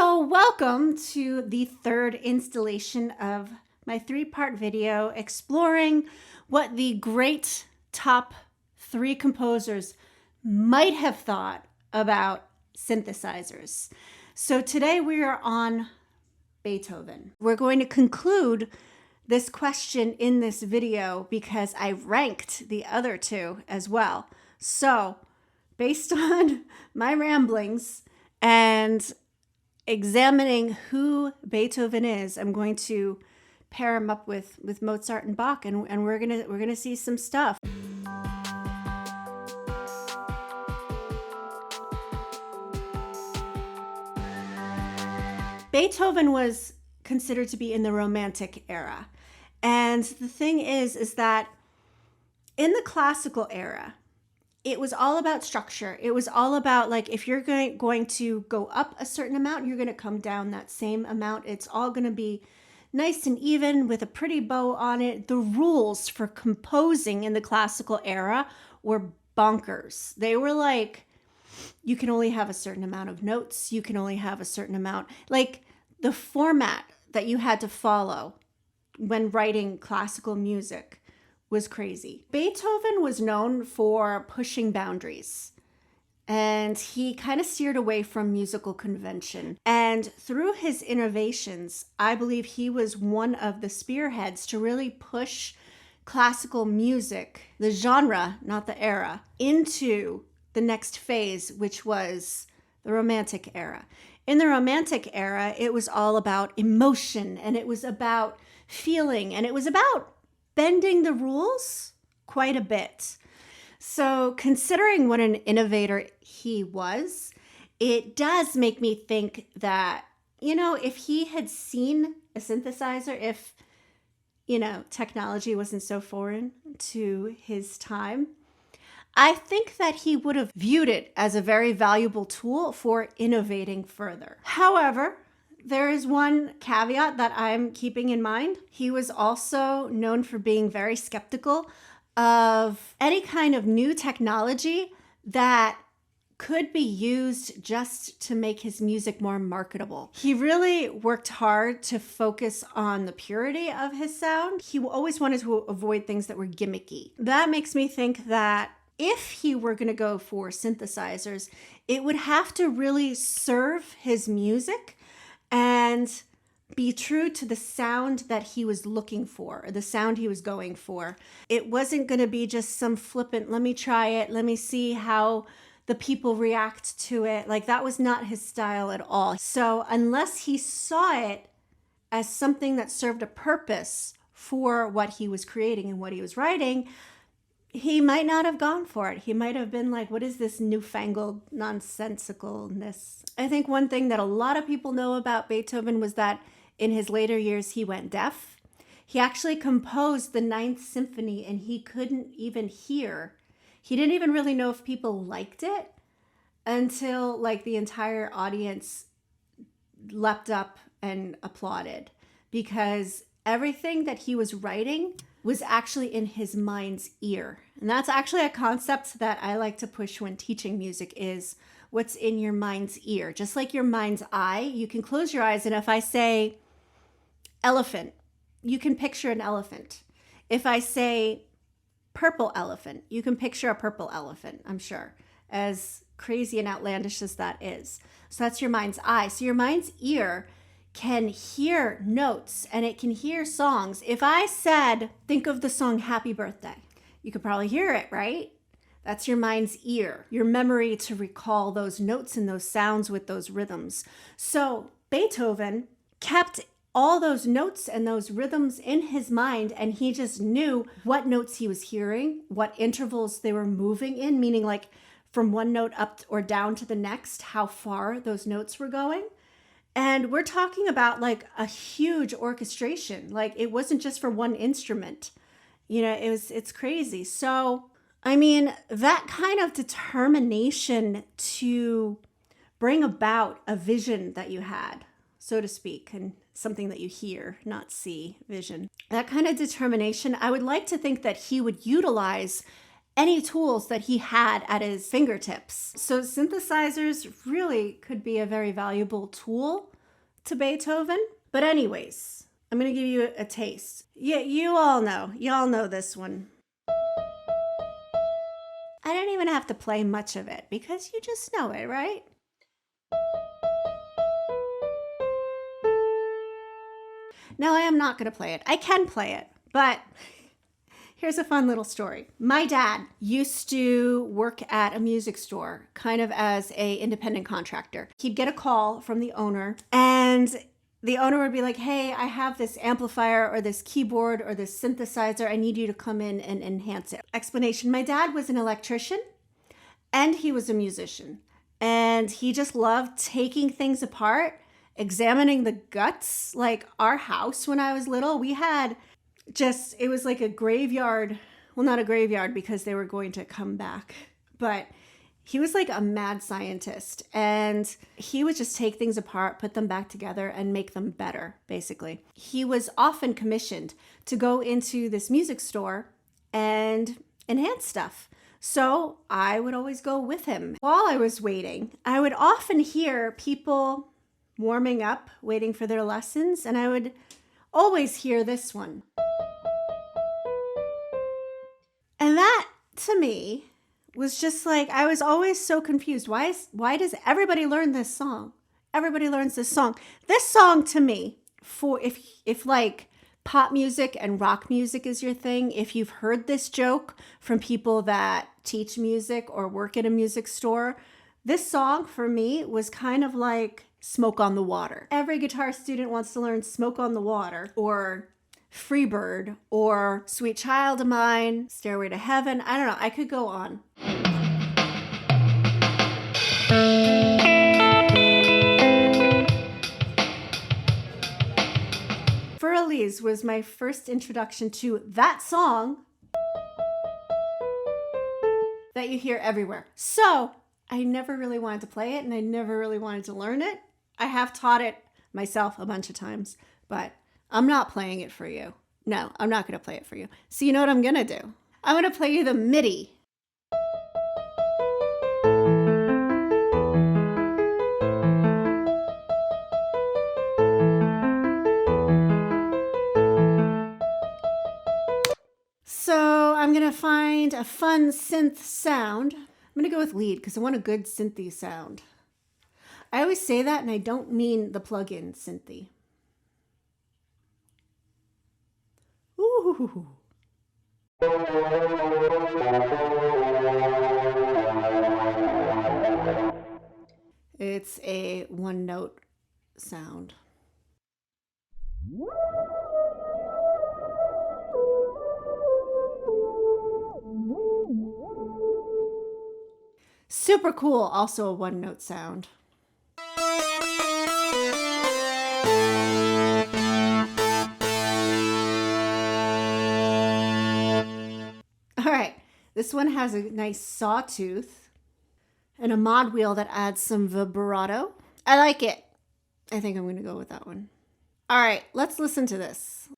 So welcome to the third installation of my three-part video exploring what the great top three composers might have thought about synthesizers. So today we are on Beethoven. We're going to conclude this question in this video because I ranked the other two as well. So based on my ramblings and examining who Beethoven is, I'm going to pair him up with Mozart and Bach, and we're gonna see some stuff. Beethoven was considered to be in the Romantic era, and the thing is that in the classical era, it was all about structure. It was all about, like, if you're going to go up a certain amount, you're going to come down that same amount. It's all going to be nice and even with a pretty bow on it. The rules for composing in the classical era were bonkers. They were like, you can only have a certain amount of notes. You can only have a certain amount. Like, the format that you had to follow when writing classical music was crazy. Beethoven was known for pushing boundaries, and he kind of steered away from musical convention. And through his innovations, I believe he was one of the spearheads to really push classical music, the genre, not the era, into the next phase, which was the Romantic era. In the Romantic era, it was all about emotion, and it was about feeling, and it was about bending the rules quite a bit. So considering what an innovator he was, it does make me think that, if he had seen a synthesizer, if, technology wasn't so foreign to his time, I think that he would have viewed it as a very valuable tool for innovating further. However, there is one caveat that I'm keeping in mind. He was also known for being very skeptical of any kind of new technology that could be used just to make his music more marketable. He really worked hard to focus on the purity of his sound. He always wanted to avoid things that were gimmicky. That makes me think that if he were going to go for synthesizers, it would have to really serve his music and be true to the sound that he was looking for, or the sound he was going for. It wasn't going to be just some flippant, let me try it, let me see how the people react to it. Like, that was not his style at all. So unless he saw it as something that served a purpose for what he was creating and what he was writing, he might not have gone for it. He might have been like, what is this newfangled nonsensicalness? I think one thing that a lot of people know about Beethoven was that in his later years, he went deaf. He actually composed the Ninth Symphony, and he couldn't even hear. He didn't even really know if people liked it until, like, the entire audience leapt up and applauded, because everything that he was writing was actually in his mind's ear. And that's actually a concept that I like to push when teaching music, is what's in your mind's ear. Just like your mind's eye, you can close your eyes, and if I say elephant, you can picture an elephant. If I say purple elephant, you can picture a purple elephant, I'm sure, as crazy and outlandish as that is. So that's your mind's eye. So your mind's ear can hear notes, and it can hear songs. If I said, think of the song Happy Birthday, you could probably hear it, right? That's your mind's ear, your memory to recall those notes and those sounds with those rhythms. So Beethoven kept all those notes and those rhythms in his mind, and he just knew what notes he was hearing, what intervals they were moving in, meaning like from one note up or down to the next, how far those notes were going. And we're talking about like a huge orchestration. Like, it wasn't just for one instrument. It's crazy. So, I mean, that kind of determination to bring about a vision that you had, so to speak, and something that you hear, not see, vision. That kind of determination, I would like to think that he would utilize any tools that he had at his fingertips. So synthesizers really could be a very valuable tool to Beethoven. But anyways, I'm going to give you a taste. Yeah, you all know this one. I don't even have to play much of it because you just know it, right? No, I am not going to play it. I can play it, but here's a fun little story. My dad used to work at a music store, kind of as an independent contractor. He'd get a call from the owner, and the owner would be like, hey, I have this amplifier or this keyboard or this synthesizer. I need you to come in and enhance it. Explanation. My dad was an electrician and he was a musician. And he just loved taking things apart, examining the guts. Like our house when I was little, we had it was like a graveyard. Well, not a graveyard because they were going to come back, but he was like a mad scientist, and he would just take things apart, put them back together, and make them better, basically. He was often commissioned to go into this music store and enhance stuff. So I would always go with him. While I was waiting, I would often hear people warming up, waiting for their lessons, and I would always hear this one. And that, to me, was just like, I was always so confused. Why does everybody learn this song? Everybody learns this song. This song, to me, for if like pop music and rock music is your thing, if you've heard this joke from people that teach music or work at a music store, this song for me was kind of like Smoke on the Water. Every guitar student wants to learn Smoke on the Water or Freebird or Sweet Child of Mine, Stairway to Heaven. I don't know. I could go on. Furley's was my first introduction to that song that you hear everywhere. So I never really wanted to play it and I never really wanted to learn it. I have taught it myself a bunch of times, but I'm not playing it for you. No, I'm not going to play it for you. So you know what I'm going to do? I'm going to play you the MIDI. So I'm going to find a fun synth sound. I'm going to go with lead because I want a good synthy sound. I always say that and I don't mean the plug-in synthy. Ooh. It's a one-note sound. Super cool, also a one-note sound. All right, this one has a nice sawtooth and a mod wheel that adds some vibrato. I like it. I think I'm going to go with that one. All right, let's listen to this.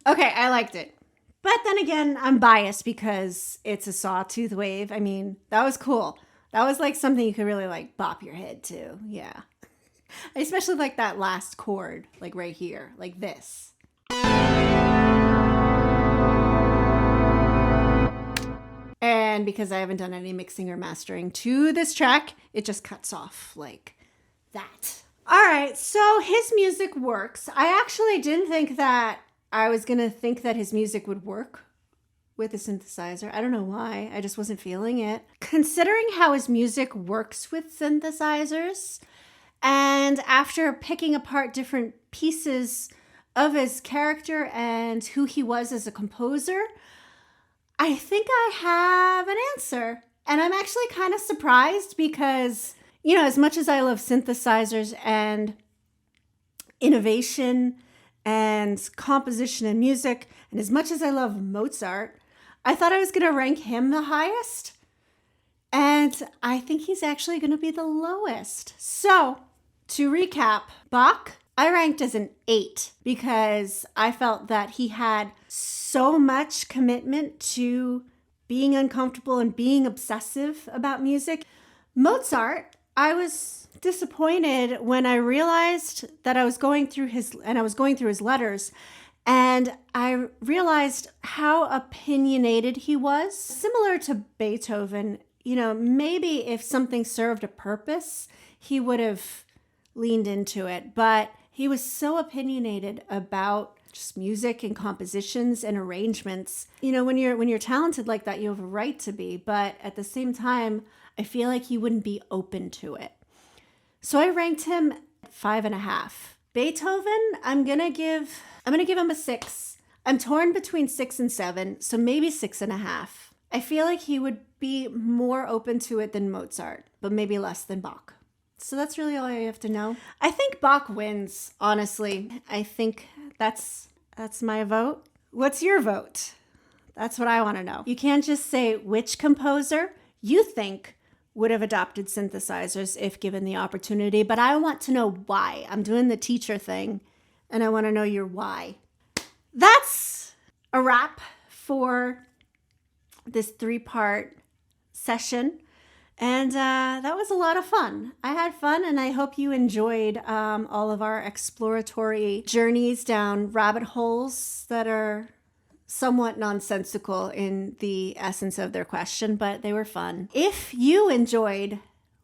Okay, I liked it. But then again, I'm biased because it's a sawtooth wave. I mean, that was cool. That was like something you could really like bop your head to. Yeah. I especially like that last chord, like right here, like this. And because I haven't done any mixing or mastering to this track, it just cuts off like that. All right, so his music works. I actually didn't think that I was going to think that his music would work with a synthesizer. I don't know why. I just wasn't feeling it. Considering how his music works with synthesizers, and after picking apart different pieces of his character and who he was as a composer, I think I have an answer. And I'm actually kind of surprised because, you know, as much as I love synthesizers and innovation and composition and music, and as much as I love Mozart, I thought I was going to rank him the highest. And I think he's actually going to be the lowest. So, to recap, Bach, I ranked as an 8 because I felt that he had so much commitment to being uncomfortable and being obsessive about music. Mozart, I was disappointed when I realized that I was going through his letters, and I realized how opinionated he was. Similar to Beethoven, you know, maybe if something served a purpose, he would have leaned into it, but he was so opinionated about just music and compositions and arrangements. You know, when you're talented like that, you have a right to be, but at the same time, I feel like he wouldn't be open to it. So I ranked him 5.5. Beethoven, I'm gonna give him a 6. I'm torn between 6 and 7, so maybe 6.5. I feel like he would be more open to it than Mozart, but maybe less than Bach. So that's really all I have to know. I think Bach wins, honestly. I think that's my vote. What's your vote? That's what I want to know. You can't just say which composer you think would have adopted synthesizers if given the opportunity, but I want to know why. I'm doing the teacher thing, and I want to know your why. That's a wrap for this 3-part session. And that was a lot of fun. I had fun, and I hope you enjoyed all of our exploratory journeys down rabbit holes that are somewhat nonsensical in the essence of their question, but they were fun. If you enjoyed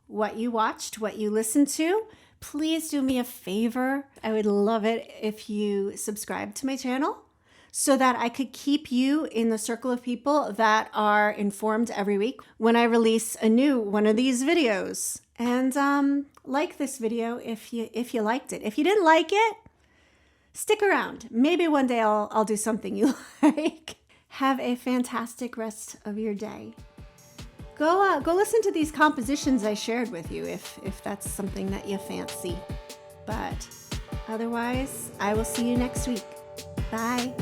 what you watched, what you listened to, please do me a favor. I would love it if you subscribe to my channel, so that I could keep you in the circle of people that are informed every week when I release a new one of these videos. And like this video if you liked it. If you didn't like it, stick around. Maybe one day I'll do something you like. Have a fantastic rest of your day. Go listen to these compositions I shared with you if that's something that you fancy. But otherwise, I will see you next week. Bye.